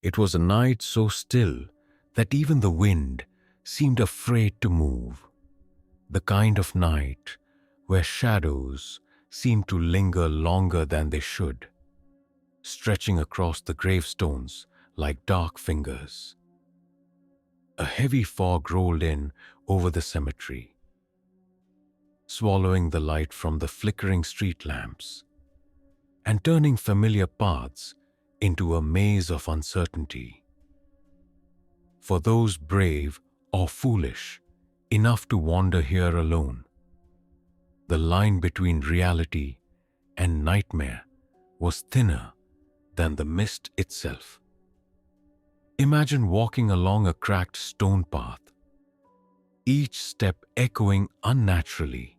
It was a night so still that even the wind seemed afraid to move. The kind of night where shadows seem to linger longer than they should, stretching across the gravestones like dark fingers. A heavy fog rolled in over the cemetery, swallowing the light from the flickering street lamps and turning familiar paths into a maze of uncertainty. For those brave or foolish enough to wander here alone, the line between reality and nightmare was thinner than the mist itself. Imagine walking along a cracked stone path, each step echoing unnaturally,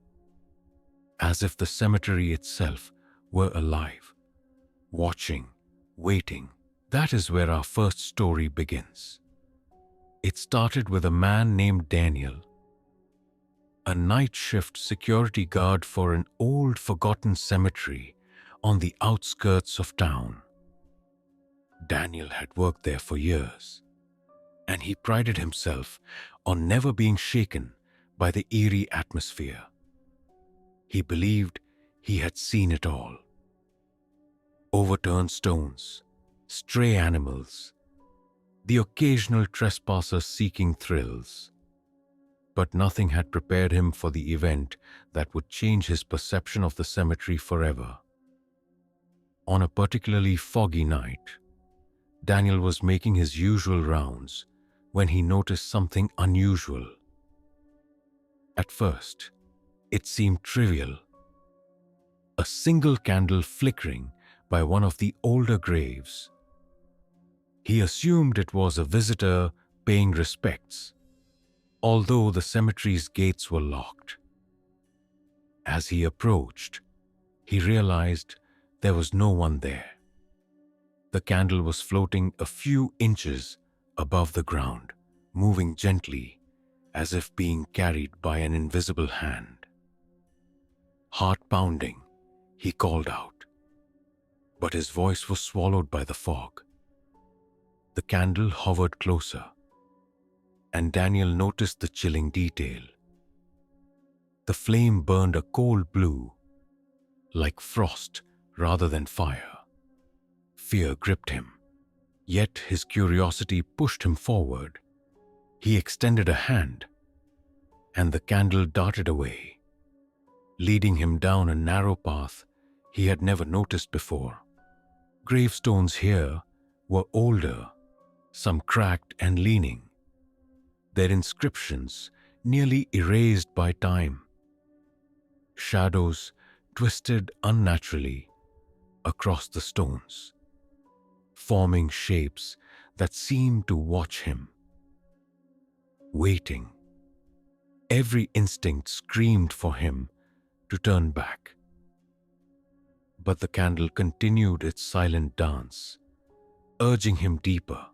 as if the cemetery itself were alive, watching, waiting. That is where our first story begins. It started with a man named Daniel, a night shift security guard for an old forgotten cemetery on the outskirts of town. Daniel had worked there for years, and he prided himself on never being shaken by the eerie atmosphere. He believed he had seen it all. Overturned stones, stray animals, the occasional trespasser seeking thrills. But nothing had prepared him for the event that would change his perception of the cemetery forever. On a particularly foggy night, Daniel was making his usual rounds when he noticed something unusual. At first, it seemed trivial. A single candle flickering by one of the older graves. He assumed it was a visitor paying respects, although the cemetery's gates were locked. As he approached, he realized there was no one there. The candle was floating a few inches above the ground, moving gently, as if being carried by an invisible hand. Heart pounding, he called out, but his voice was swallowed by the fog. The candle hovered closer, and Daniel noticed the chilling detail. The flame burned a cold blue, like frost rather than fire. Fear gripped him, yet his curiosity pushed him forward. He extended a hand, and the candle darted away, leading him down a narrow path he had never noticed before. Gravestones here were older, some cracked and leaning, their inscriptions nearly erased by time. Shadows twisted unnaturally across the stones, forming shapes that seemed to watch him, waiting. Every instinct screamed for him to turn back. But the candle continued its silent dance, urging him deeper.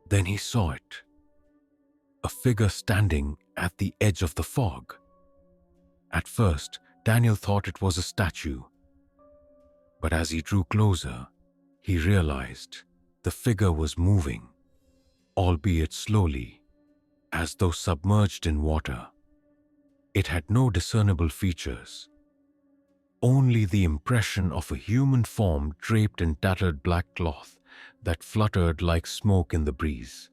Then he saw it, a figure standing at the edge of the fog. At first, Daniel thought it was a statue, but as he drew closer, he realized the figure was moving, albeit slowly, as though submerged in water. It had no discernible features, only the impression of a human form draped in tattered black cloth that fluttered like smoke in the breeze.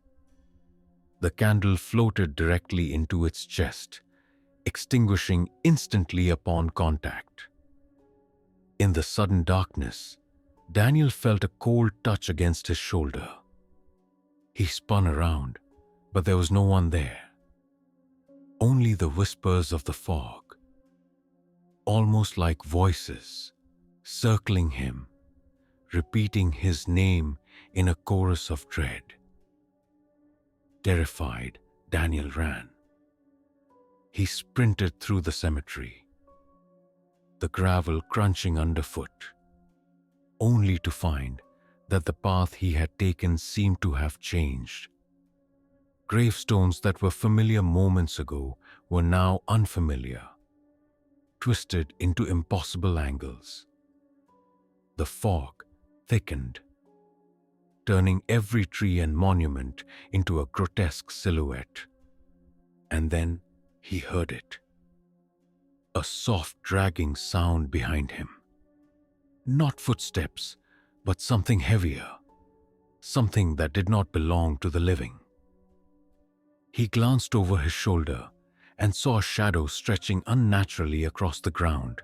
The candle floated directly into its chest, extinguishing instantly upon contact. In the sudden darkness, Daniel felt a cold touch against his shoulder. He spun around, but there was no one there. Only the whispers of the fog, almost like voices, circling him, repeating his name in a chorus of dread. Terrified, Daniel ran. He sprinted through the cemetery, the gravel crunching underfoot, only to find that the path he had taken seemed to have changed. Gravestones that were familiar moments ago were now unfamiliar, twisted into impossible angles. The fog thickened, turning every tree and monument into a grotesque silhouette. And then he heard it. A soft dragging sound behind him. Not footsteps, but something heavier. Something that did not belong to the living. He glanced over his shoulder and saw a shadow stretching unnaturally across the ground,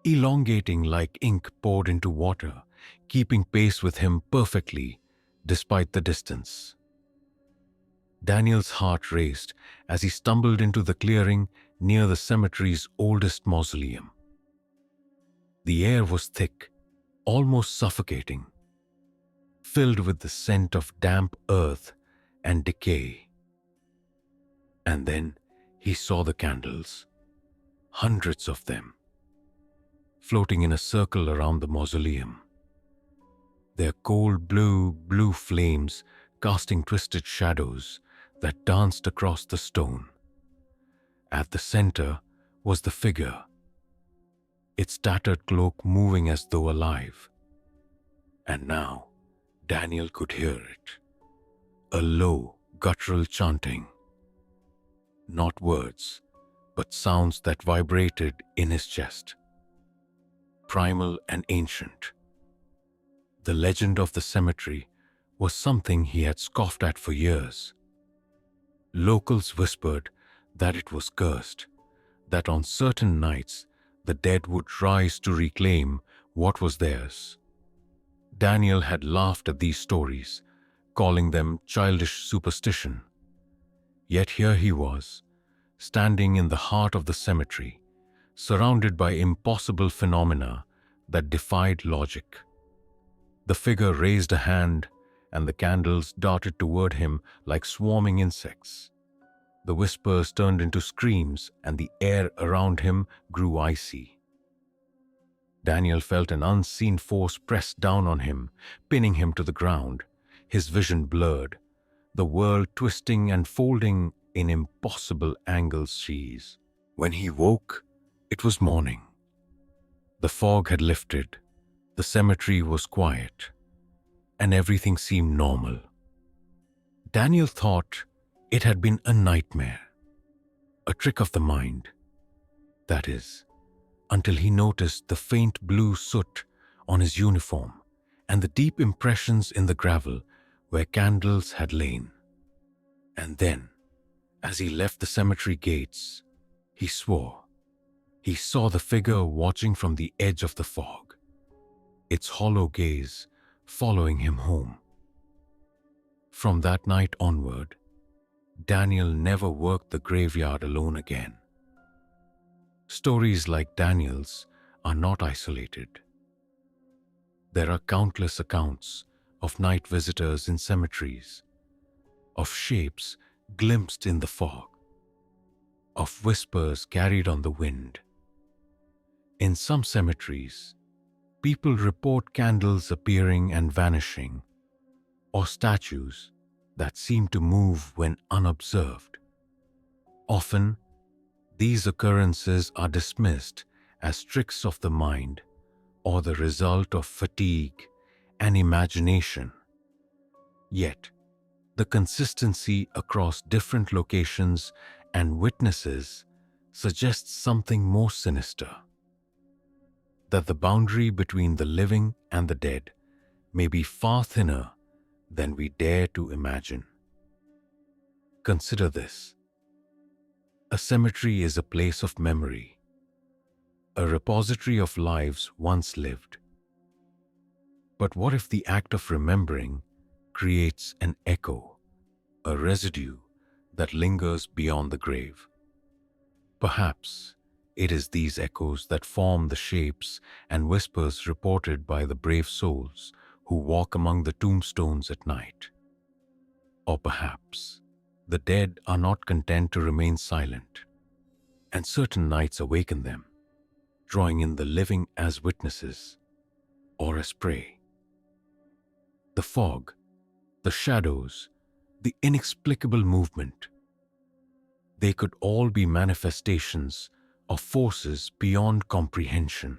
elongating like ink poured into water, keeping pace with him perfectly despite the distance. Daniel's heart raced as he stumbled into the clearing near the cemetery's oldest mausoleum. The air was thick, almost suffocating, filled with the scent of damp earth and decay. And then he saw the candles, hundreds of them, floating in a circle around the mausoleum. Their cold blue flames casting twisted shadows that danced across the stone. At the center was the figure, its tattered cloak moving as though alive. And now Daniel could hear it, a low, guttural chanting. Not words, but sounds that vibrated in his chest. Primal and ancient. The legend of the cemetery was something he had scoffed at for years. Locals whispered that it was cursed, that on certain nights the dead would rise to reclaim what was theirs. Daniel had laughed at these stories, calling them childish superstition. Yet here he was, standing in the heart of the cemetery, surrounded by impossible phenomena that defied logic. The figure raised a hand, and the candles darted toward him like swarming insects. The whispers turned into screams, and the air around him grew icy. Daniel felt an unseen force press down on him, pinning him to the ground, his vision blurred, the world twisting and folding in impossible angles. When he woke, it was morning. The fog had lifted, the cemetery was quiet, and everything seemed normal. Daniel thought it had been a nightmare, a trick of the mind. That is, until he noticed the faint blue soot on his uniform and the deep impressions in the gravel where candles had lain. And then, as he left the cemetery gates, he swore he saw the figure watching from the edge of the fog, its hollow gaze following him home. From that night onward, Daniel never worked the graveyard alone again. Stories like Daniel's are not isolated. There are countless accounts of night visitors in cemeteries, of shapes glimpsed in the fog, of whispers carried on the wind. In some cemeteries, people report candles appearing and vanishing, or statues that seem to move when unobserved. Often, these occurrences are dismissed as tricks of the mind or the result of fatigue and imagination. Yet, the consistency across different locations and witnesses suggests something more sinister. That the boundary between the living and the dead may be far thinner than we dare to imagine. Consider this. A cemetery is a place of memory, a repository of lives once lived. But what if the act of remembering creates an echo, a residue that lingers beyond the grave? Perhaps it is these echoes that form the shapes and whispers reported by the brave souls who walk among the tombstones at night. Or perhaps the dead are not content to remain silent, and certain nights awaken them, drawing in the living as witnesses or as prey. The fog, the shadows, the inexplicable movement, they could all be manifestations of forces beyond comprehension.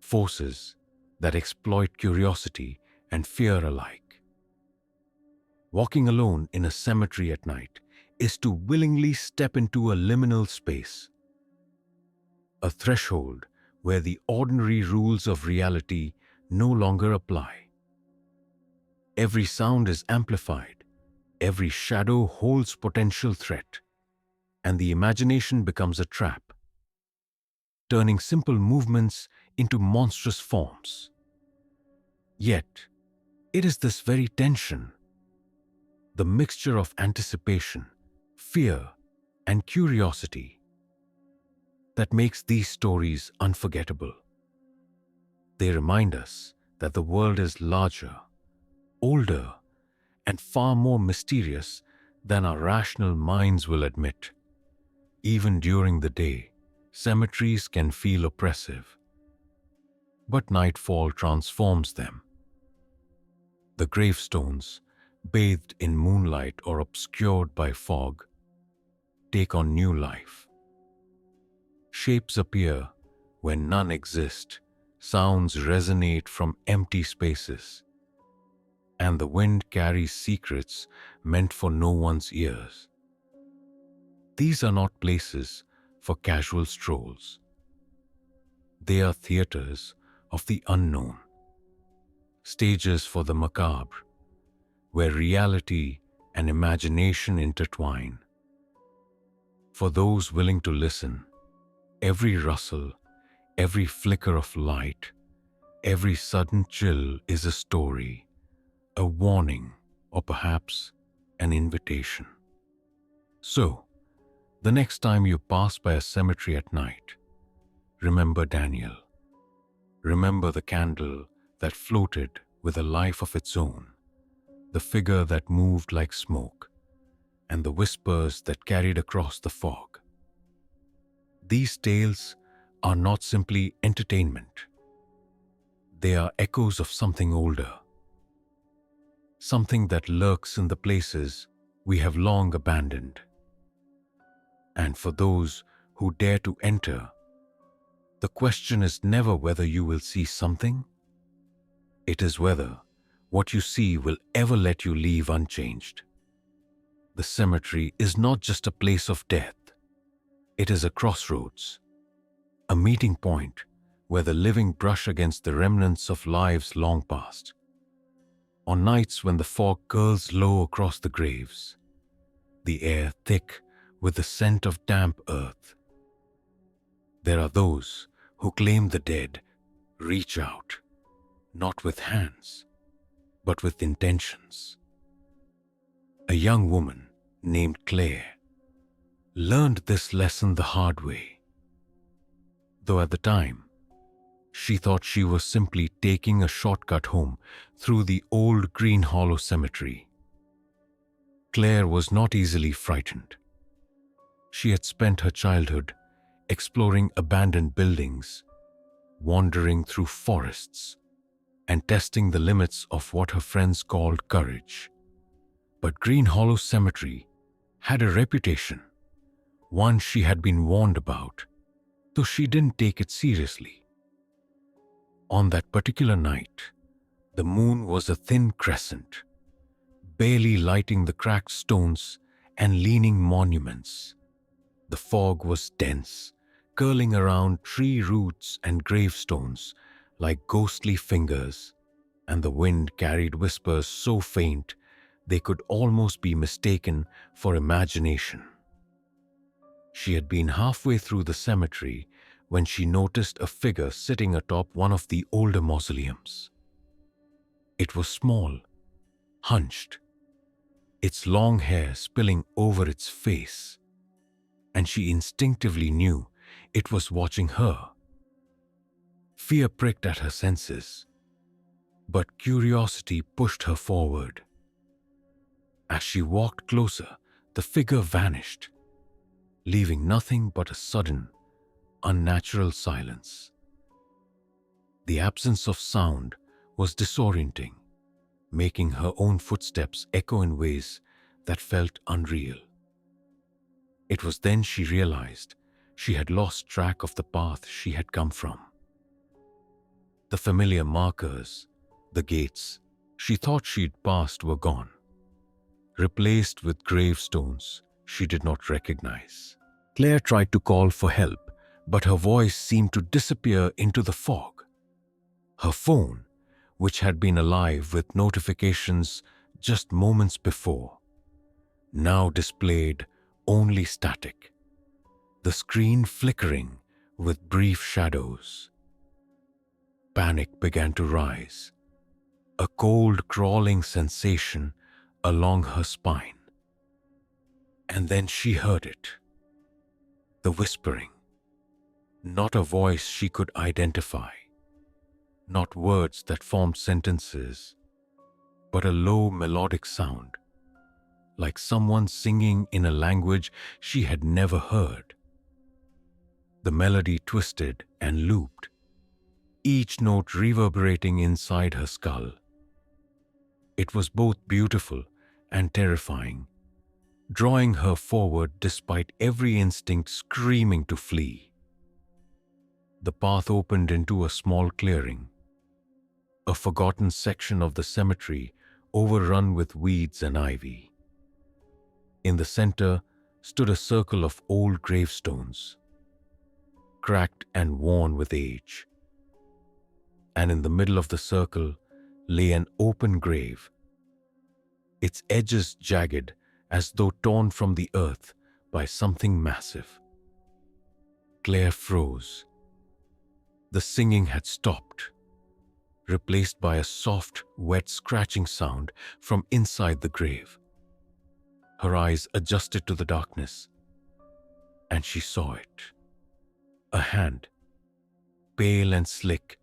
Forces that exploit curiosity and fear alike. Walking alone in a cemetery at night is to willingly step into a liminal space, a threshold where the ordinary rules of reality no longer apply. Every sound is amplified, every shadow holds potential threat, and the imagination becomes a trap, turning simple movements into monstrous forms. Yet, it is this very tension, the mixture of anticipation, fear, and curiosity, that makes these stories unforgettable. They remind us that the world is larger, older, and far more mysterious than our rational minds will admit. Even during the day, cemeteries can feel oppressive, but nightfall transforms them. The gravestones, bathed in moonlight or obscured by fog, take on new life. Shapes appear when none exist, sounds resonate from empty spaces, and the wind carries secrets meant for no one's ears. These are not places for casual strolls. They are theaters of the unknown, stages for the macabre, where reality and imagination intertwine. For those willing to listen, every rustle, every flicker of light, every sudden chill is a story, a warning, or perhaps an invitation. So, the next time you pass by a cemetery at night, remember Daniel. Remember the candle that floated with a life of its own, the figure that moved like smoke, and the whispers that carried across the fog. These tales are not simply entertainment. They are echoes of something older, something that lurks in the places we have long abandoned. And for those who dare to enter, the question is never whether you will see something. It is whether what you see will ever let you leave unchanged. The cemetery is not just a place of death. It is a crossroads, a meeting point where the living brush against the remnants of lives long past. On nights when the fog curls low across the graves, the air thick with the scent of damp earth, there are those who claim the dead reach out, not with hands, but with intentions. A young woman named Claire learned this lesson the hard way, though at the time, she thought she was simply taking a shortcut home through the old Green Hollow Cemetery. Claire was not easily frightened. She had spent her childhood exploring abandoned buildings, wandering through forests, and testing the limits of what her friends called courage. But Green Hollow Cemetery had a reputation, one she had been warned about, though she didn't take it seriously. On that particular night, the moon was a thin crescent, barely lighting the cracked stones and leaning monuments. The fog was dense, curling around tree roots and gravestones like ghostly fingers, and the wind carried whispers so faint they could almost be mistaken for imagination. She had been halfway through the cemetery when she noticed a figure sitting atop one of the older mausoleums. It was small, hunched, its long hair spilling over its face, and she instinctively knew it was watching her. Fear pricked at her senses, but curiosity pushed her forward. As she walked closer, the figure vanished, leaving nothing but a sudden, unnatural silence. The absence of sound was disorienting, making her own footsteps echo in ways that felt unreal. It was then she realized she had lost track of the path she had come from. The familiar markers, the gates, she thought she'd passed were gone, replaced with gravestones she did not recognize. Claire tried to call for help, but her voice seemed to disappear into the fog. Her phone, which had been alive with notifications just moments before, now displayed only static, the screen flickering with brief shadows. Panic began to rise, a cold crawling sensation along her spine. And then she heard it. The whispering. Not a voice she could identify. Not words that formed sentences, but a low melodic sound, like someone singing in a language she had never heard. The melody twisted and looped, each note reverberating inside her skull. It was both beautiful and terrifying, drawing her forward despite every instinct screaming to flee. The path opened into a small clearing, a forgotten section of the cemetery overrun with weeds and ivy. In the center stood a circle of old gravestones, cracked and worn with age. And in the middle of the circle lay an open grave, its edges jagged as though torn from the earth by something massive. Claire froze. The singing had stopped, replaced by a soft, wet scratching sound from inside the grave. Her eyes adjusted to the darkness, and she saw it. A hand, pale and slick,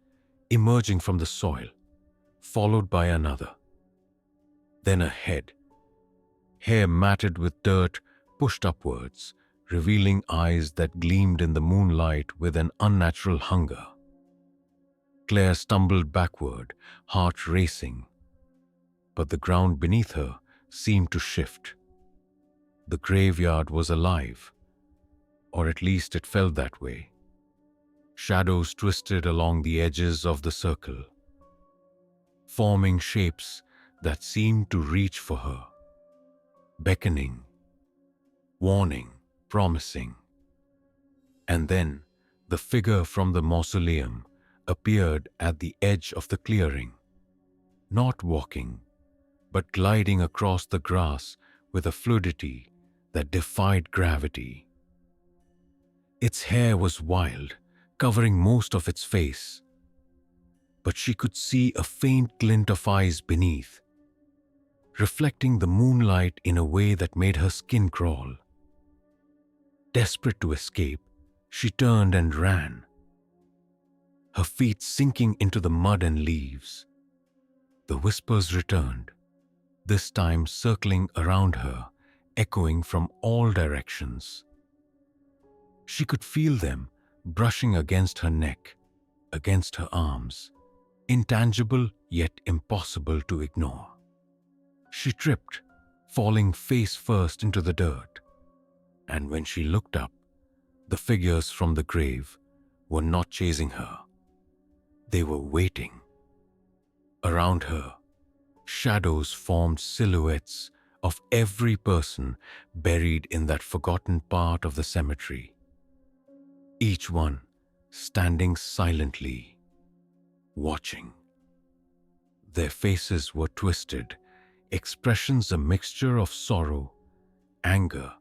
emerging from the soil, followed by another. Then a head, hair matted with dirt pushed upwards, revealing eyes that gleamed in the moonlight with an unnatural hunger. Claire stumbled backward, heart racing, but the ground beneath her seemed to shift. The graveyard was alive, or at least it felt that way. Shadows twisted along the edges of the circle, forming shapes that seemed to reach for her, beckoning, warning, promising. And then the figure from the mausoleum appeared at the edge of the clearing, not walking, but gliding across the grass with a fluidity that defied gravity. Its hair was wild, covering most of its face, but she could see a faint glint of eyes beneath, reflecting the moonlight in a way that made her skin crawl. Desperate to escape, she turned and ran, her feet sinking into the mud and leaves. The whispers returned, this time circling around her, echoing from all directions. She could feel them brushing against her neck, against her arms, intangible yet impossible to ignore. She tripped, falling face first into the dirt, and when she looked up, the figures from the grave were not chasing her. They were waiting. Around her, shadows formed silhouettes of every person buried in that forgotten part of the cemetery, each one standing silently, watching. Their faces were twisted, expressions a mixture of sorrow, anger,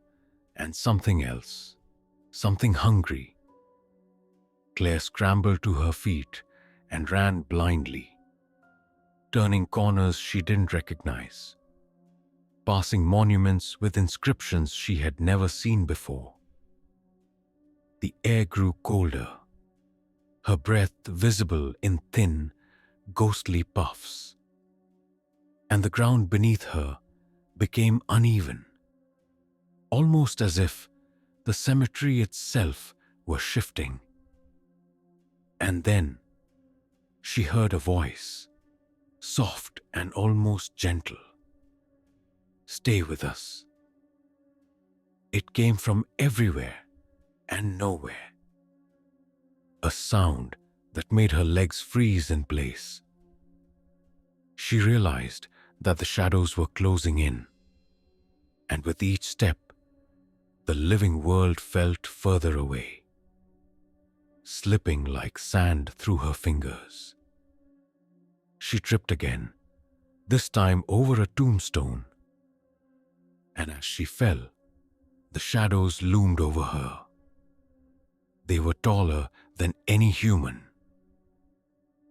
and something else, something hungry. Claire scrambled to her feet and ran blindly, turning corners she didn't recognize, passing monuments with inscriptions she had never seen before. The air grew colder, her breath visible in thin, ghostly puffs, and the ground beneath her became uneven, almost as if the cemetery itself were shifting. And then she heard a voice, soft and almost gentle. "Stay with us." It came from everywhere and nowhere. A sound that made her legs freeze in place. She realized that the shadows were closing in, and with each step, the living world felt further away, slipping like sand through her fingers. She tripped again, this time over a tombstone, and as she fell, the shadows loomed over her. They were taller than any human,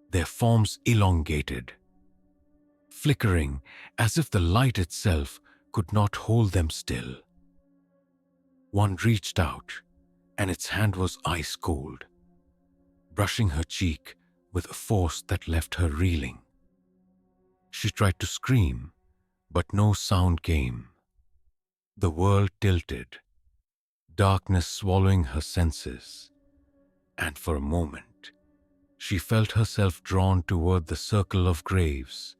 their forms elongated, flickering as if the light itself could not hold them still. One reached out, and its hand was ice cold, brushing her cheek with a force that left her reeling. She tried to scream, but no sound came. The world tilted, darkness swallowing her senses, and for a moment, she felt herself drawn toward the circle of graves,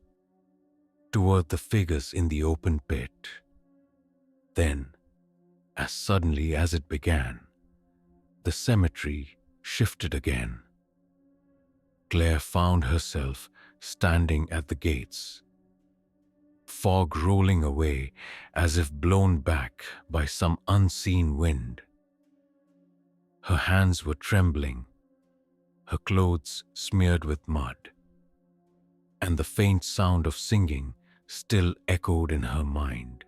toward the figures in the open pit. Then, as suddenly as it began, the cemetery shifted again. Claire found herself standing at the gates, fog rolling away as if blown back by some unseen wind. Her hands were trembling, her clothes smeared with mud, and the faint sound of singing still echoed in her mind.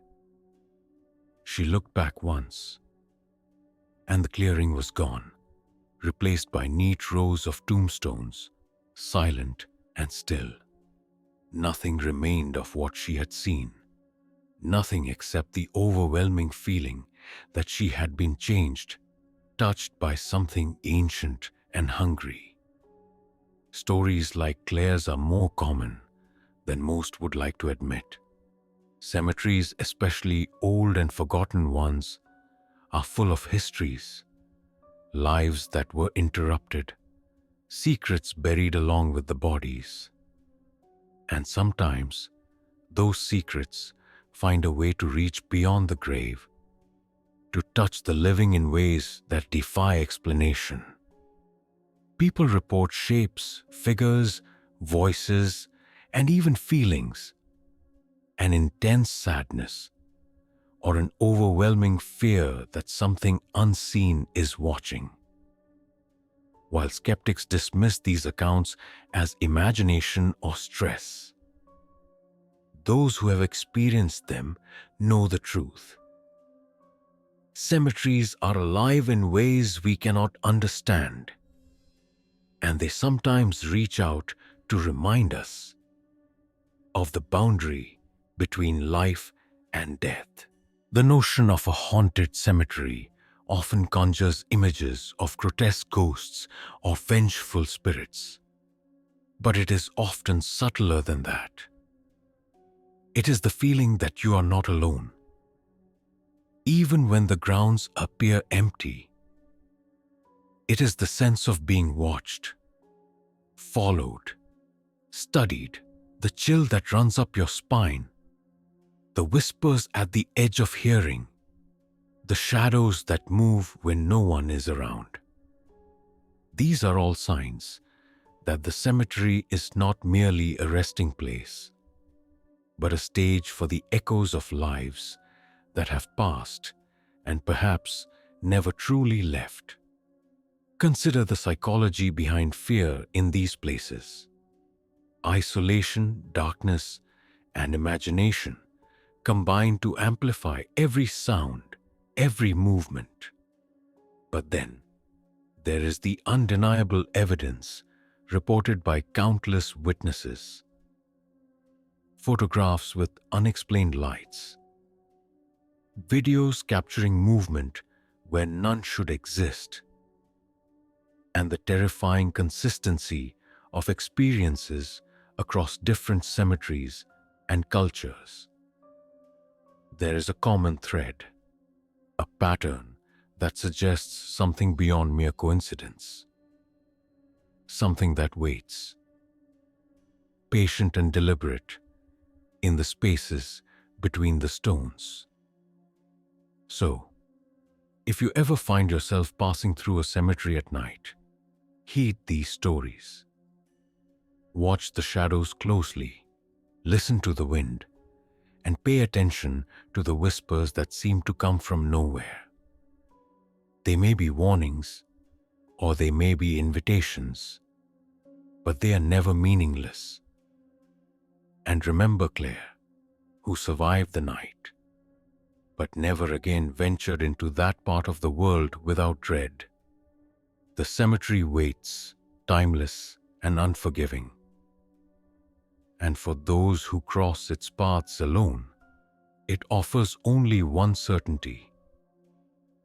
She looked back once, and the clearing was gone, replaced by neat rows of tombstones, silent and still. Nothing remained of what she had seen, nothing except the overwhelming feeling that she had been changed, touched by something ancient and hungry. Stories like Claire's are more common than most would like to admit. Cemeteries, especially old and forgotten ones, are full of histories, lives that were interrupted, secrets buried along with the bodies. And sometimes, those secrets find a way to reach beyond the grave, to touch the living in ways that defy explanation. People report shapes, figures, voices, and even feelings, an intense sadness, or an overwhelming fear that something unseen is watching. While skeptics dismiss these accounts as imagination or stress, those who have experienced them know the truth. Cemeteries are alive in ways we cannot understand, and they sometimes reach out to remind us of the boundary between life and death. The notion of a haunted cemetery often conjures images of grotesque ghosts or vengeful spirits. But it is often subtler than that. It is the feeling that you are not alone. Even when the grounds appear empty, it is the sense of being watched, followed, studied, the chill that runs up your spine, the whispers at the edge of hearing, the shadows that move when no one is around. These are all signs that the cemetery is not merely a resting place, but a stage for the echoes of lives that have passed and perhaps never truly left. Consider the psychology behind fear in these places. Isolation, darkness, and imagination combine to amplify every sound, every movement. But then, there is the undeniable evidence reported by countless witnesses. Photographs with unexplained lights, videos capturing movement where none should exist, and the terrifying consistency of experiences across different cemeteries and cultures. There is a common thread, a pattern that suggests something beyond mere coincidence, something that waits, patient and deliberate, in the spaces between the stones. So, if you ever find yourself passing through a cemetery at night, heed these stories. Watch the shadows closely, Listen to the wind and pay attention to the whispers that seem to come from nowhere. They may be warnings or they may be invitations, but they are never meaningless. And remember Claire, who survived the night, but never again ventured into that part of the world without dread. The cemetery waits, timeless and unforgiving. And for those who cross its paths alone, it offers only one certainty: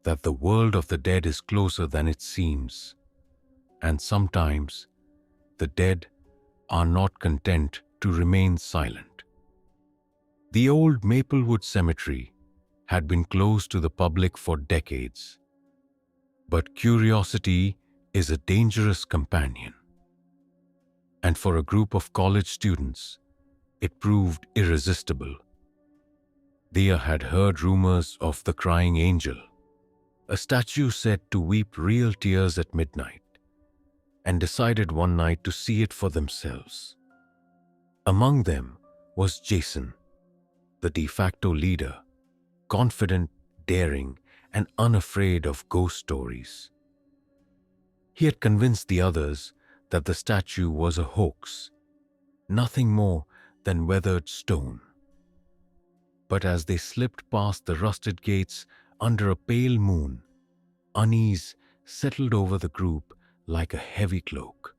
that the world of the dead is closer than it seems, and sometimes the dead are not content to remain silent. The old Maplewood Cemetery had been closed to the public for decades, but curiosity is a dangerous companion. And for a group of college students, it proved irresistible. They had heard rumors of the crying angel, a statue said to weep real tears at midnight, and decided one night to see it for themselves. Among them was Jason, the de facto leader, confident, daring, and unafraid of ghost stories. He had convinced the others that the statue was a hoax, nothing more than weathered stone. But as they slipped past the rusted gates under a pale moon, unease settled over the group like a heavy cloak.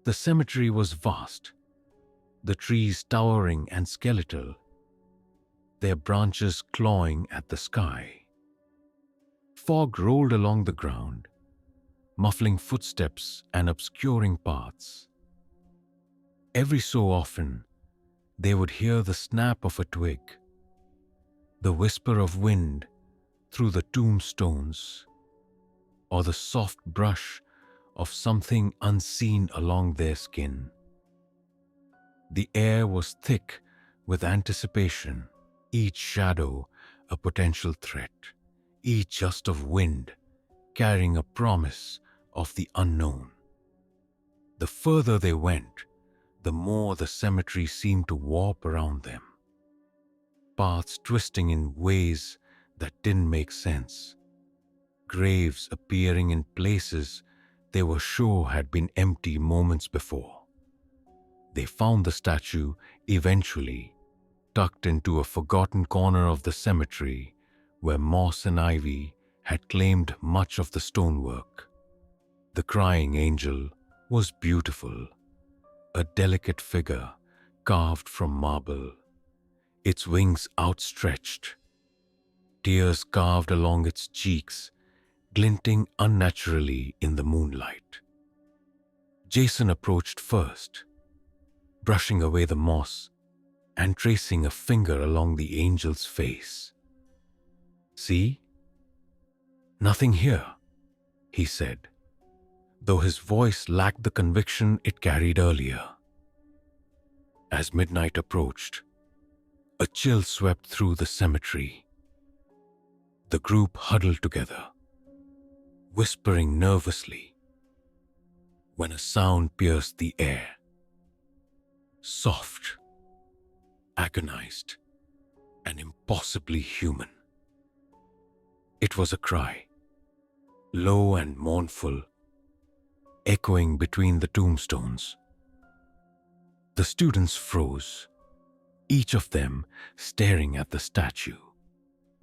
The cemetery was vast, the trees towering and skeletal, their branches clawing at the sky. Fog rolled along the ground, muffling footsteps and obscuring paths. Every so often, they would hear the snap of a twig, the whisper of wind through the tombstones, or the soft brush of something unseen along their skin. The air was thick with anticipation, each shadow a potential threat, each gust of wind carrying a promise of the unknown. The further they went, the more the cemetery seemed to warp around them, paths twisting in ways that didn't make sense, graves appearing in places they were sure had been empty moments before. They found the statue eventually, tucked into a forgotten corner of the cemetery where moss and ivy had claimed much of the stonework. The crying angel was beautiful, a delicate figure carved from marble, its wings outstretched, tears carved along its cheeks, glinting unnaturally in the moonlight. Jason approached first, brushing away the moss and tracing a finger along the angel's face. "See? Nothing here," he said, though his voice lacked the conviction it carried earlier. As midnight approached, a chill swept through the cemetery. The group huddled together, whispering nervously, when a sound pierced the air. Soft, agonized, and impossibly human. It was a cry, low and mournful, echoing between the tombstones. The students froze, each of them staring at the statue.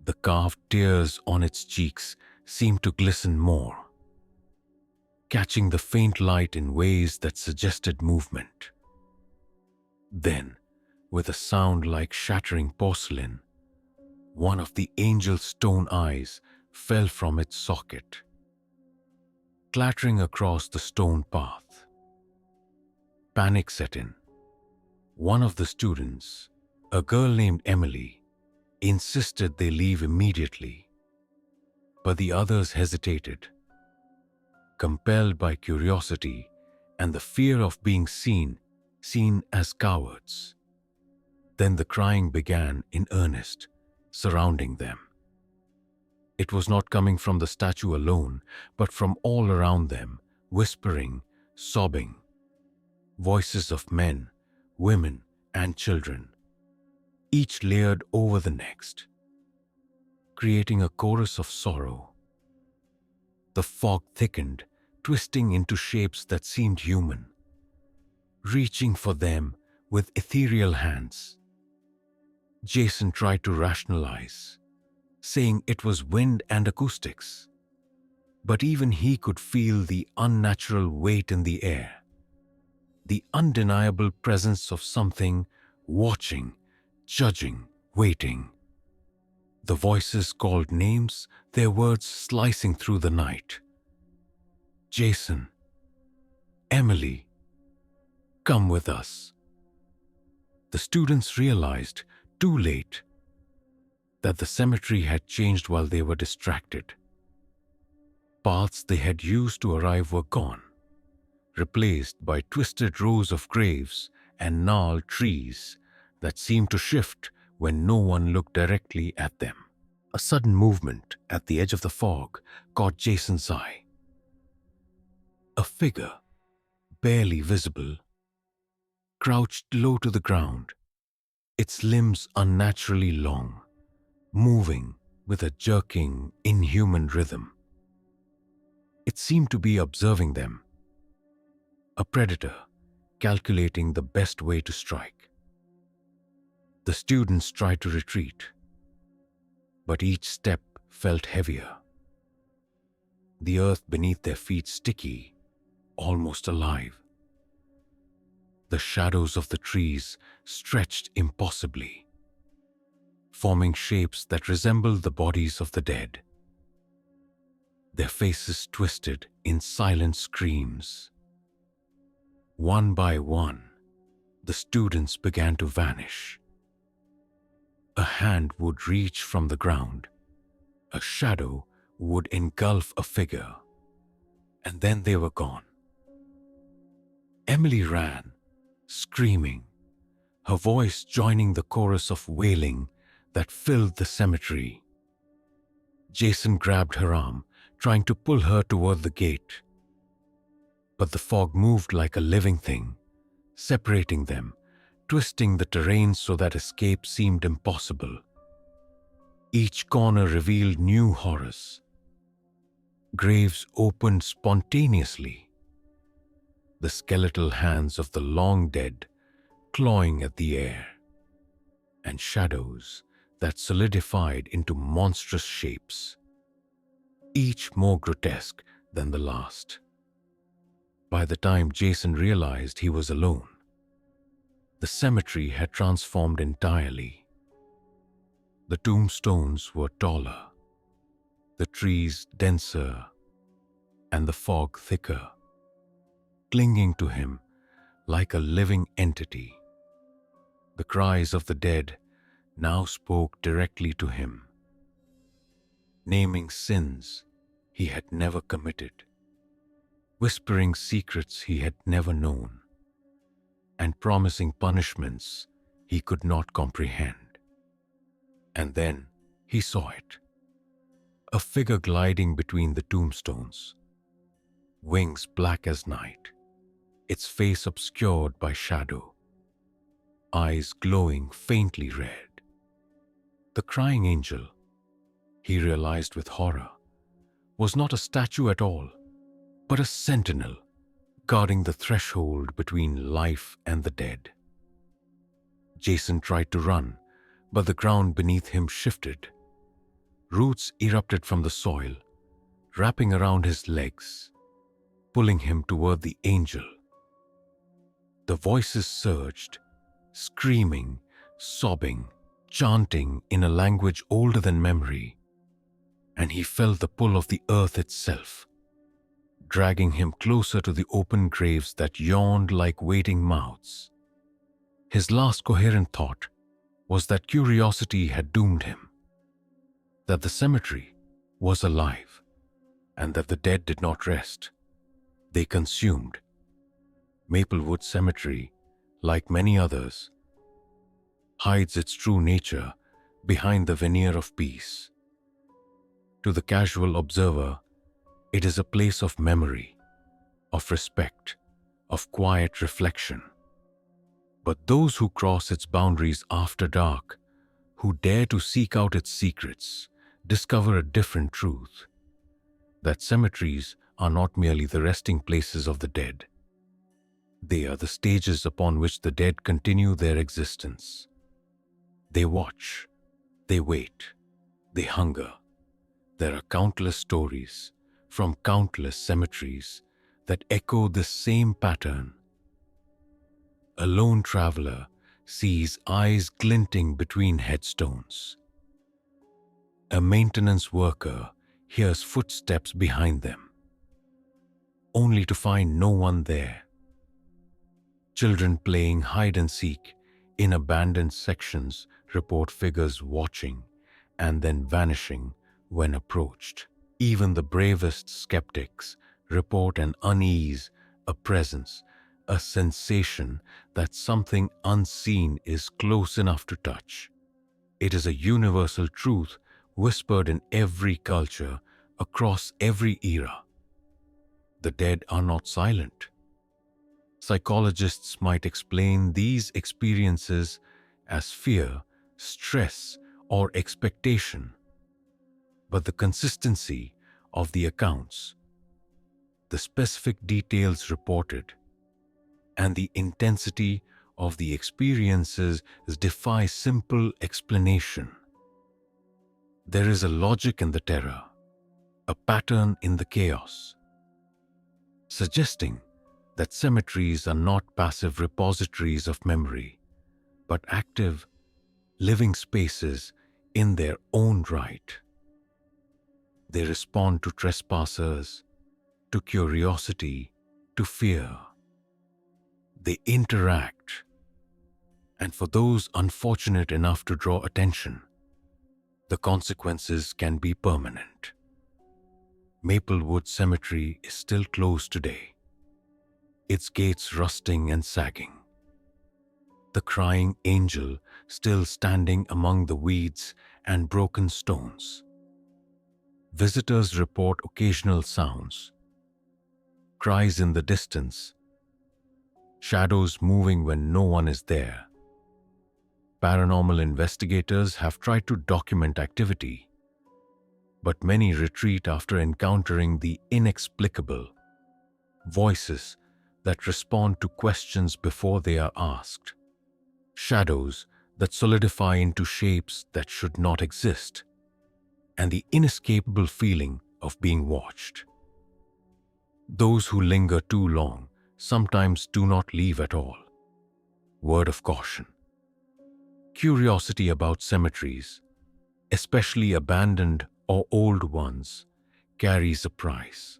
The carved tears on its cheeks seemed to glisten more, catching the faint light in ways that suggested movement. Then, with a sound like shattering porcelain, one of the angel's stone eyes fell from its socket, clattering across the stone path. Panic set in. One of the students, a girl named Emily, insisted they leave immediately, but the others hesitated, compelled by curiosity and the fear of being seen as cowards. Then the crying began in earnest, surrounding them. It was not coming from the statue alone, but from all around them, whispering, sobbing. Voices of men, women, and children, each layered over the next, creating a chorus of sorrow. The fog thickened, twisting into shapes that seemed human, reaching for them with ethereal hands. Jason tried to rationalize, saying it was wind and acoustics. But even he could feel the unnatural weight in the air, the undeniable presence of something watching, judging, waiting. The voices called names, their words slicing through the night. Jason, Emily, come with us. The students realized, too late, that the cemetery had changed while they were distracted. Paths they had used to arrive were gone, replaced by twisted rows of graves and gnarled trees that seemed to shift when no one looked directly at them. A sudden movement at the edge of the fog caught Jason's eye. A figure, barely visible, crouched low to the ground, its limbs unnaturally long, moving with a jerking, inhuman rhythm. It seemed to be observing them, a predator calculating the best way to strike. The students tried to retreat, but each step felt heavier. The earth beneath their feet sticky, almost alive. The shadows of the trees stretched impossibly, forming shapes that resembled the bodies of the dead. Their faces twisted in silent screams. One by one, the students began to vanish. A hand would reach from the ground, a shadow would engulf a figure, and then they were gone. Emily ran, screaming, her voice joining the chorus of wailing that filled the cemetery. Jason grabbed her arm, trying to pull her toward the gate. But the fog moved like a living thing, separating them, twisting the terrain so that escape seemed impossible. Each corner revealed new horrors. Graves opened spontaneously, the skeletal hands of the long dead clawing at the air, and shadows that solidified into monstrous shapes, each more grotesque than the last. By the time Jason realized he was alone, the cemetery had transformed entirely. The tombstones were taller, the trees denser, and the fog thicker, clinging to him like a living entity. The cries of the dead now spoke directly to him, naming sins he had never committed, whispering secrets he had never known, and promising punishments he could not comprehend. And then he saw it, a figure gliding between the tombstones, wings black as night, its face obscured by shadow, eyes glowing faintly red. The crying angel, he realized with horror, was not a statue at all, but a sentinel guarding the threshold between life and the dead. Jason tried to run, but the ground beneath him shifted. Roots erupted from the soil, wrapping around his legs, pulling him toward the angel. The voices surged, screaming, sobbing, chanting in a language older than memory, and he felt the pull of the earth itself, dragging him closer to the open graves that yawned like waiting mouths. His last coherent thought was that curiosity had doomed him, that the cemetery was alive, and that the dead did not rest. They consumed. Maplewood Cemetery, like many others, hides its true nature behind the veneer of peace. To the casual observer, it is a place of memory, of respect, of quiet reflection. But those who cross its boundaries after dark, who dare to seek out its secrets, discover a different truth: that cemeteries are not merely the resting places of the dead. They are the stages upon which the dead continue their existence. They watch, they wait, they hunger. There are countless stories from countless cemeteries that echo this same pattern. A lone traveler sees eyes glinting between headstones. A maintenance worker hears footsteps behind them, only to find no one there. Children playing hide and seek in abandoned sections report figures watching and then vanishing when approached. Even the bravest skeptics report an unease, a presence, a sensation that something unseen is close enough to touch. It is a universal truth whispered in every culture, across every era. The dead are not silent. Psychologists might explain these experiences as fear, stress, or expectation. But the consistency of the accounts, the specific details reported, and the intensity of the experiences defy simple explanation. There is a logic in the terror, a pattern in the chaos, suggesting that cemeteries are not passive repositories of memory, but active, living spaces in their own right. They respond to trespassers, to curiosity, to fear. They interact, and for those unfortunate enough to draw attention, the consequences can be permanent. Maplewood Cemetery is still closed today, its gates rusting and sagging. The crying angel still standing among the weeds and broken stones. Visitors report occasional sounds, cries in the distance, shadows moving when no one is there. Paranormal investigators have tried to document activity, but many retreat after encountering the inexplicable, voices that respond to questions before they are asked, shadows that solidify into shapes that should not exist, and the inescapable feeling of being watched. Those who linger too long sometimes do not leave at all. Word of caution: curiosity about cemeteries, especially abandoned or old ones, carries a price.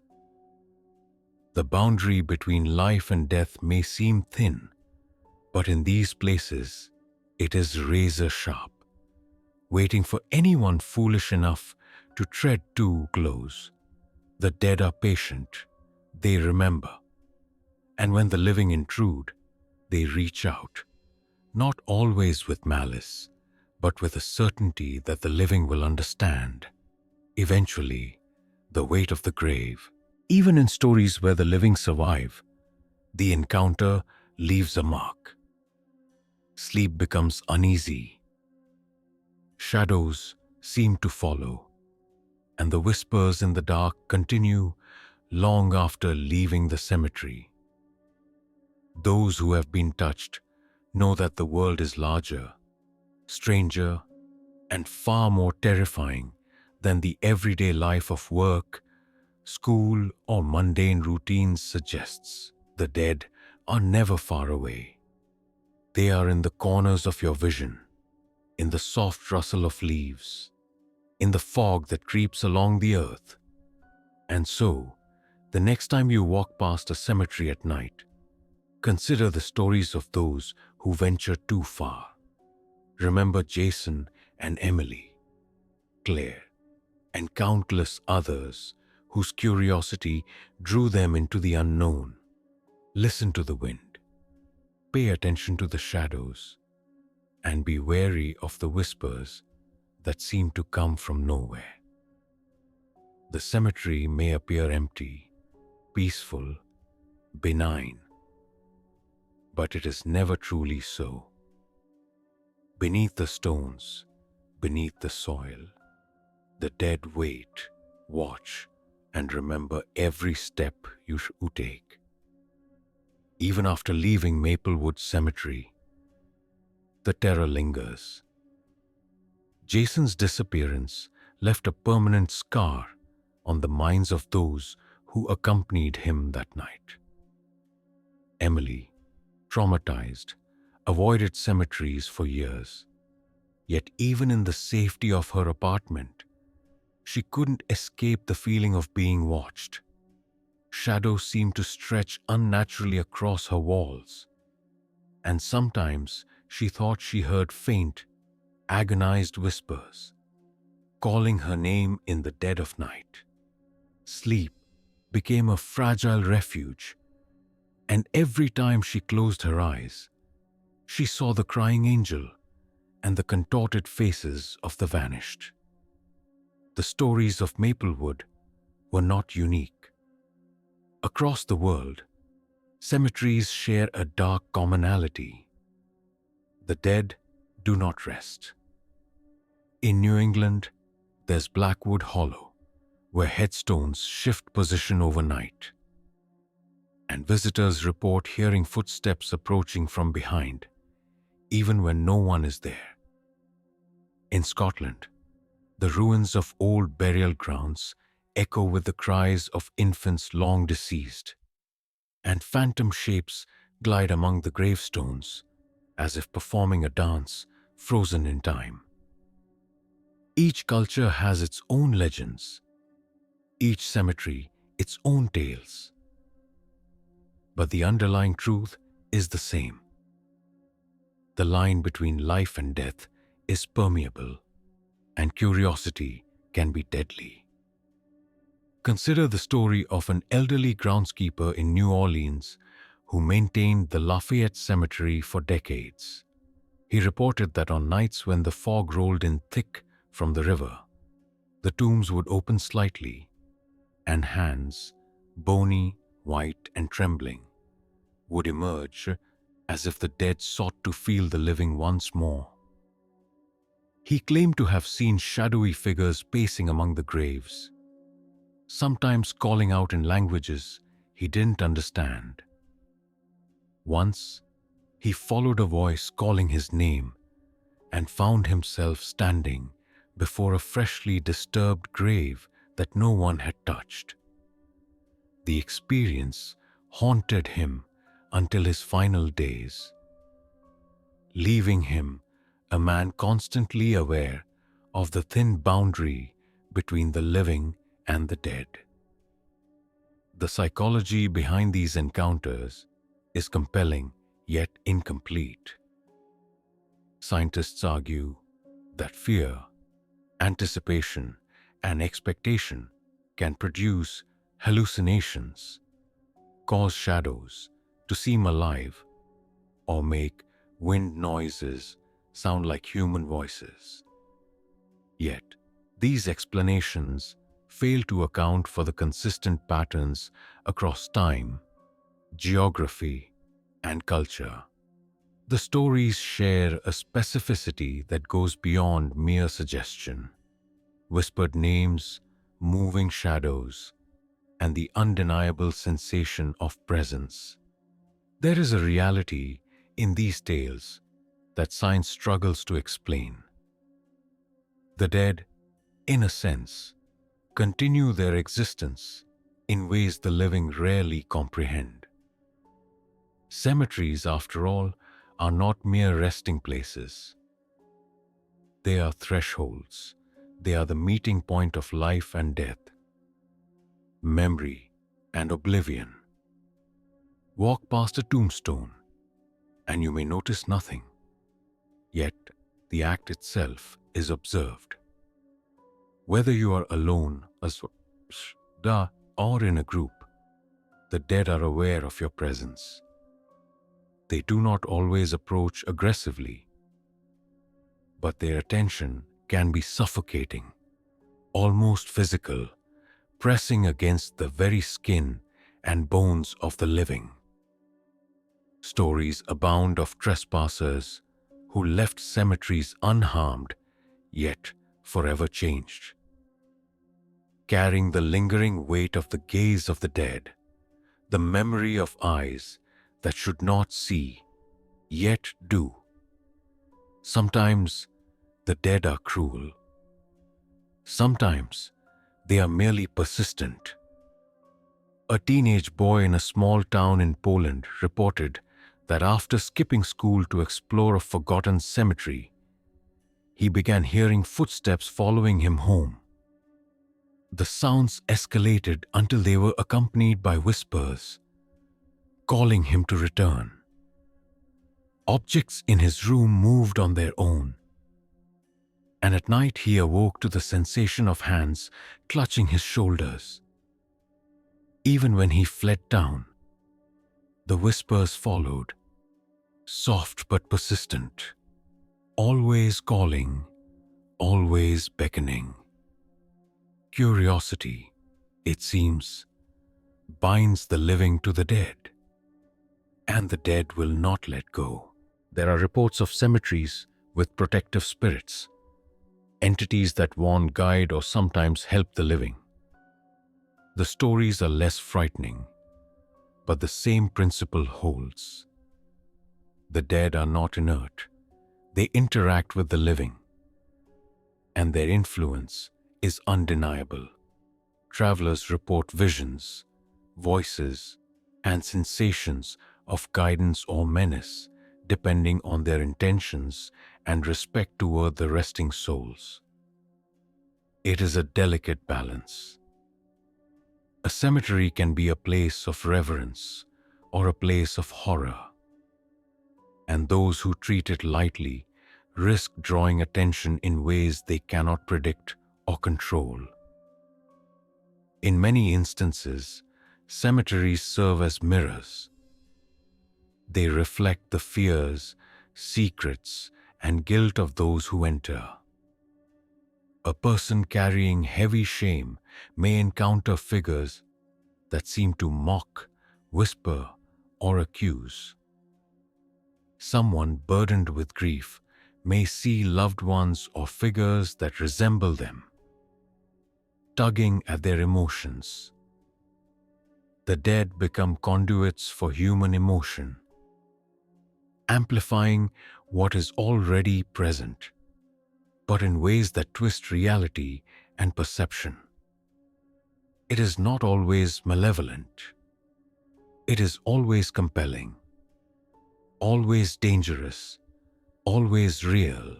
The boundary between life and death may seem thin, but in these places, it is razor sharp, waiting for anyone foolish enough to tread too close. The dead are patient, they remember, and when the living intrude, they reach out, not always with malice, but with a certainty that the living will understand. Eventually, the weight of the grave. Even in stories where the living survive, the encounter leaves a mark. Sleep becomes uneasy. Shadows seem to follow, and the whispers in the dark continue long after leaving the cemetery. Those who have been touched know that the world is larger, stranger, and far more terrifying than the everyday life of work, school, or mundane routines suggests. The dead are never far away. They are in the corners of your vision, in the soft rustle of leaves, in the fog that creeps along the earth. And so, the next time you walk past a cemetery at night, consider the stories of those who venture too far. Remember Jason and Emily, Claire, and countless others whose curiosity drew them into the unknown. Listen to the wind, pay attention to the shadows, and be wary of the whispers that seem to come from nowhere. The cemetery may appear empty, peaceful, benign, but it is never truly so. Beneath the stones, beneath the soil, the dead wait, watch, and remember every step you take. Even after leaving Maplewood Cemetery, the terror lingers. Jason's disappearance left a permanent scar on the minds of those who accompanied him that night. Emily, traumatized, avoided cemeteries for years. Yet even in the safety of her apartment, she couldn't escape the feeling of being watched. Shadows seemed to stretch unnaturally across her walls, and sometimes she thought she heard faint, agonized whispers, calling her name in the dead of night. Sleep became a fragile refuge, and every time she closed her eyes, she saw the crying angel and the contorted faces of the vanished. The stories of Maplewood were not unique. Across the world, cemeteries share a dark commonality. The dead do not rest. In New England, there's Blackwood Hollow, where headstones shift position overnight, and visitors report hearing footsteps approaching from behind, even when no one is there. In Scotland, the ruins of old burial grounds echo with the cries of infants long deceased, and phantom shapes glide among the gravestones as if performing a dance frozen in time. Each culture has its own legends, each cemetery its own tales. But the underlying truth is the same. The line between life and death is permeable, and curiosity can be deadly. Consider the story of an elderly groundskeeper in New Orleans who maintained the Lafayette Cemetery for decades. He reported that on nights when the fog rolled in thick from the river, the tombs would open slightly, and hands, bony, white, and trembling, would emerge as if the dead sought to feel the living once more. He claimed to have seen shadowy figures pacing among the graves, sometimes calling out in languages he didn't understand. Once, he followed a voice calling his name and found himself standing before a freshly disturbed grave that no one had touched. The experience haunted him until his final days, leaving him a man constantly aware of the thin boundary between the living and the dead. The psychology behind these encounters is compelling yet incomplete. Scientists argue that fear, anticipation, and expectation can produce hallucinations, cause shadows to seem alive, or make wind noises sound like human voices. Yet, these explanations fail to account for the consistent patterns across time, geography, and culture. The stories share a specificity that goes beyond mere suggestion. Whispered names, moving shadows, and the undeniable sensation of presence. There is a reality in these tales that science struggles to explain. The dead, in a sense, continue their existence in ways the living rarely comprehend. Cemeteries, after all, are not mere resting places. They are thresholds. They are the meeting point of life and death, memory and oblivion. Walk past a tombstone, and you may notice nothing. Yet, the act itself is observed. Whether you are alone or in a group, the dead are aware of your presence. They do not always approach aggressively, but their attention can be suffocating, almost physical, pressing against the very skin and bones of the living. Stories abound of trespassers who left cemeteries unharmed, yet forever changed, carrying the lingering weight of the gaze of the dead, the memory of eyes that should not see, yet do. Sometimes the dead are cruel. Sometimes they are merely persistent. A teenage boy in a small town in Poland reported that after skipping school to explore a forgotten cemetery, he began hearing footsteps following him home. The sounds escalated until they were accompanied by whispers, calling him to return. Objects in his room moved on their own, and at night he awoke to the sensation of hands clutching his shoulders. Even when he fled down, the whispers followed, soft but persistent, always calling, always beckoning. Curiosity, it seems, binds the living to the dead, and the dead will not let go. There are reports of cemeteries with protective spirits, entities that warn, guide, or sometimes help the living. The stories are less frightening, but the same principle holds. The dead are not inert. They interact with the living, and their influence is undeniable. Travelers report visions, voices, and sensations of guidance or menace, depending on their intentions and respect toward the resting souls. It is a delicate balance. A cemetery can be a place of reverence or a place of horror, and those who treat it lightly risk drawing attention in ways they cannot predict or control. In many instances, cemeteries serve as mirrors. They reflect the fears, secrets, and guilt of those who enter. A person carrying heavy shame may encounter figures that seem to mock, whisper, or accuse. Someone burdened with grief may see loved ones or figures that resemble them, tugging at their emotions. The dead become conduits for human emotion, amplifying what is already present, but in ways that twist reality and perception. It is not always malevolent. It is always compelling, always dangerous, always real.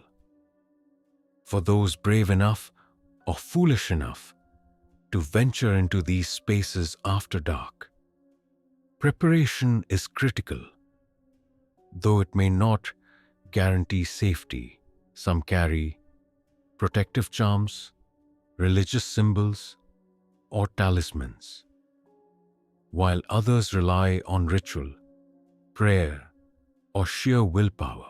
For those brave enough or foolish enough to venture into these spaces after dark, preparation is critical. Though it may not guarantee safety, some carry protective charms, religious symbols, or talismans, while others rely on ritual, prayer, or sheer willpower.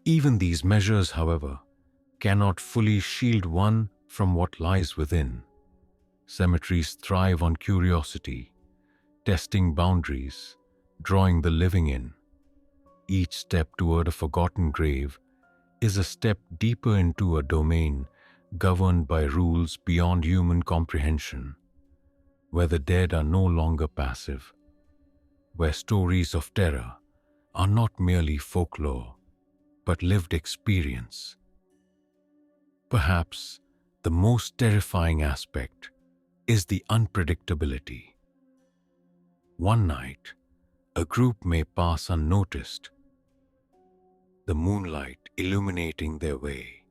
Even these measures, however, cannot fully shield one from what lies within. Cemeteries thrive on curiosity, testing boundaries, drawing the living in. Each step toward a forgotten grave is a step deeper into a domain governed by rules beyond human comprehension, where the dead are no longer passive, where stories of terror are not merely folklore, but lived experience. Perhaps the most terrifying aspect is the unpredictability. One night, a group may pass unnoticed, the moonlight illuminating their way,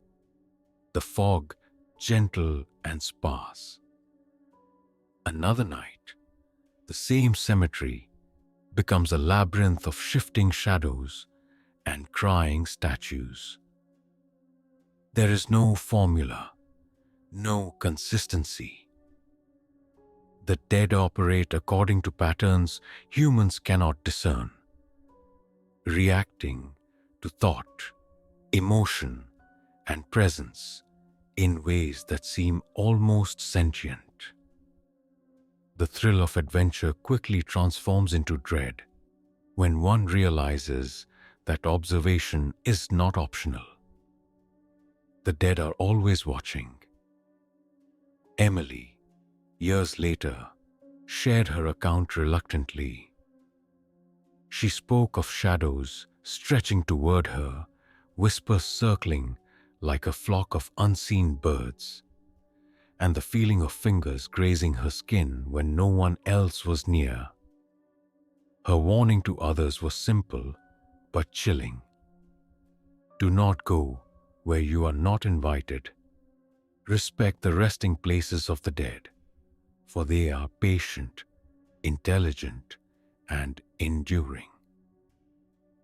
the fog gentle and sparse. Another night, the same cemetery becomes a labyrinth of shifting shadows and crying statues. There is no formula, no consistency. The dead operate according to patterns humans cannot discern, reacting to thought, emotion, and presence in ways that seem almost sentient. The thrill of adventure quickly transforms into dread. when one realizes that observation is not optional. The dead are always watching. Emily, years later, shared her account reluctantly. She spoke of shadows stretching toward her, whispers circling like a flock of unseen birds, and the feeling of fingers grazing her skin when no one else was near. Her warning to others was simple but chilling. Do not go where you are not invited. Respect the resting places of the dead, for they are patient, intelligent, and enduring.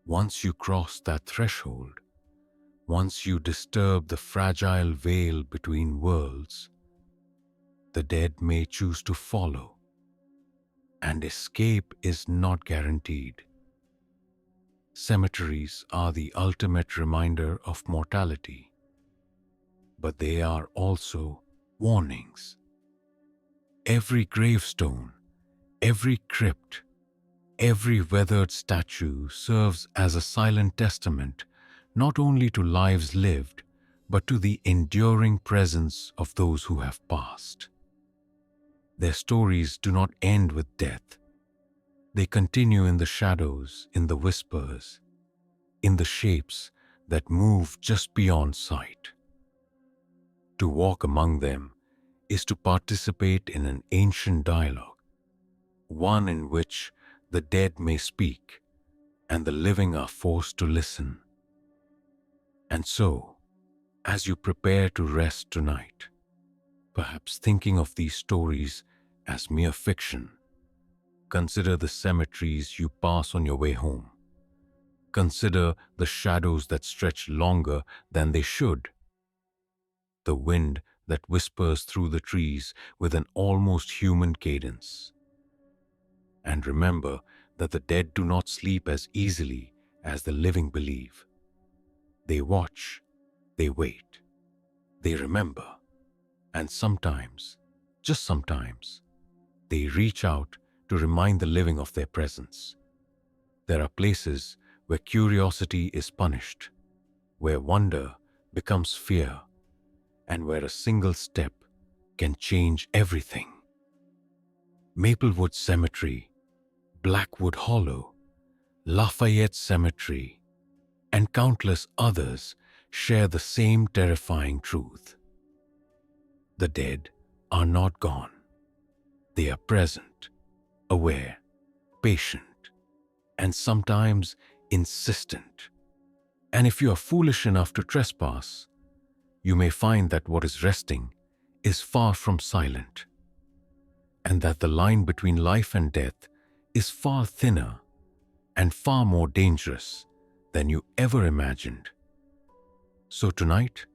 Once you cross that threshold, once you disturb the fragile veil between worlds, the dead may choose to follow, and escape is not guaranteed. Cemeteries are the ultimate reminder of mortality, but they are also warnings. Every gravestone, every crypt, every weathered statue serves as a silent testament not only to lives lived, but to the enduring presence of those who have passed. Their stories do not end with death. They continue in the shadows, in the whispers, in the shapes that move just beyond sight. To walk among them is to participate in an ancient dialogue, one in which the dead may speak and the living are forced to listen. And so, as you prepare to rest tonight, perhaps thinking of these stories as mere fiction, consider the cemeteries you pass on your way home. Consider the shadows that stretch longer than they should, the wind that whispers through the trees with an almost human cadence. And remember that the dead do not sleep as easily as the living believe. They watch, they wait, they remember, and sometimes, just sometimes, they reach out to remind the living of their presence. There are places where curiosity is punished, where wonder becomes fear, and where a single step can change everything. Maplewood Cemetery, Blackwood Hollow, Lafayette Cemetery, and countless others share the same terrifying truth. The dead are not gone. They are present, aware, patient, and sometimes insistent. And if you are foolish enough to trespass, you may find that what is resting is far from silent, and that the line between life and death is far thinner and far more dangerous than you ever imagined. So tonight,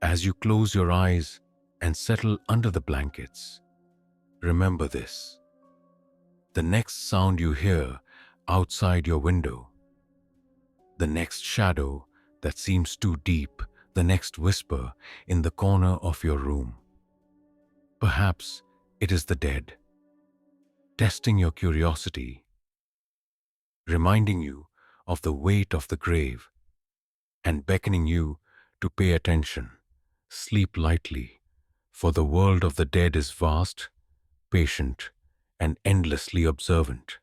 as you close your eyes and settle under the blankets, remember this: the next sound you hear outside your window, the next shadow that seems too deep, the next whisper in the corner of your room, perhaps it is the dead, testing your curiosity, reminding you of the weight of the grave, and beckoning you to pay attention. Sleep lightly, for the world of the dead is vast, patient, and endlessly observant.